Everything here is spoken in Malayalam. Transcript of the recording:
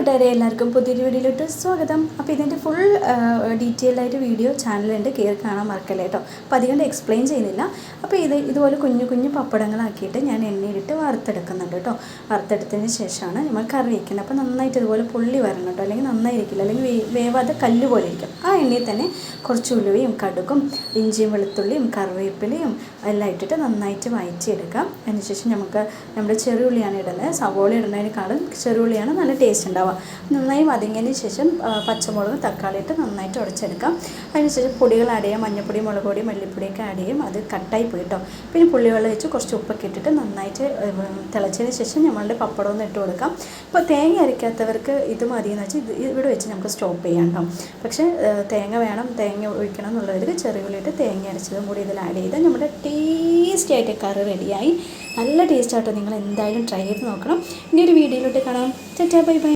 കൂട്ടുകാരെ എല്ലാവർക്കും പുതിയൊരു വീഡിയോയിലോട്ട് സ്വാഗതം. അപ്പോൾ ഇതിൻ്റെ ഫുൾ ഡീറ്റെയിൽ ആയിട്ട് വീഡിയോ ചാനലുണ്ട്, കയറി കാണാൻ മറക്കല്ലേ കേട്ടോ. അപ്പോൾ അധികം എക്സ്പ്ലെയിൻ ചെയ്യുന്നില്ല. അപ്പോൾ ഇതുപോലെ കുഞ്ഞു കുഞ്ഞു പപ്പടങ്ങളാക്കിയിട്ട് ഞാൻ എണ്ണയിലിട്ട് വറുത്തെടുക്കുന്നുണ്ട് കേട്ടോ. വറുത്തെടുത്തതിന് ശേഷമാണ് നമ്മൾ കറി വയ്ക്കുന്നത്. അപ്പോൾ നന്നായിട്ട് ഇതുപോലെ പൊള്ളി വരണം കേട്ടോ, അല്ലെങ്കിൽ നന്നായിരിക്കില്ല, അല്ലെങ്കിൽ വേവാതെ കല്ല് പോലെ ഇരിക്കും. ആ എണ്ണയിൽ തന്നെ കുറച്ച് ഉലുവയും കടുകും ഇഞ്ചിയും വെളുത്തുള്ളിയും കറിവേപ്പിലയും എല്ലാം ഇട്ടിട്ട് നന്നായിട്ട് വഴറ്റിയെടുക്കാം. അതിനുശേഷം നമ്മുടെ ചെറുള്ളിയാണ് ഇടുന്നത്. സവോള ഇടുന്നതിനേക്കാളും ചെറുള്ളിയാണ് നല്ല ടേസ്റ്റ് ഉണ്ടാവുക. നന്നായി വതങ്ങിയതിന് ശേഷം പച്ചമുളകും തക്കാളി ഇട്ട് നന്നായിട്ട് ഉടച്ചെടുക്കാം. അതിനുശേഷം പൊടികൾ ആഡ് ചെയ്യാം. മഞ്ഞൾപ്പൊടി, മുളക് പൊടി, മല്ലിപ്പൊടിയൊക്കെ ആഡ് ചെയ്യും. അത് കട്ടായി പോയി കേട്ടോ. പിന്നെ പുളിവെള്ളം വെച്ച് കുറച്ച് ഉപ്പൊക്കെ ഇട്ടിട്ട് നന്നായിട്ട് തിളച്ചതിന് ശേഷം നമ്മളുടെ പപ്പടം ഒന്ന് ഇട്ട് കൊടുക്കാം. ഇപ്പോൾ തേങ്ങ അരയ്ക്കാത്തവർക്ക് ഇത് മതിയെന്ന് വെച്ചാൽ ഇവിടെ വെച്ച് നമുക്ക് സ്റ്റോപ്പ് ചെയ്യാം കേട്ടോ. പക്ഷേ തേങ്ങ വേണം, തേങ്ങ ഒഴിക്കണം എന്നുള്ളവർക്ക് ചെറിയുള്ളി ഇട്ട് തേങ്ങ അരച്ചതും കൂടി ഇതിൽ ആഡ് ചെയ്ത് നമ്മുടെ ടേസ്റ്റി ആയിട്ട് കറി റെഡിയായി. നല്ല ടേസ്റ്റ് ആട്ടോ. നിങ്ങൾ എന്തായാലും ട്രൈ ചെയ്ത് നോക്കണം. ഇനി ഒരു വീഡിയോയിലോട്ട് കാണാം. Bye bye.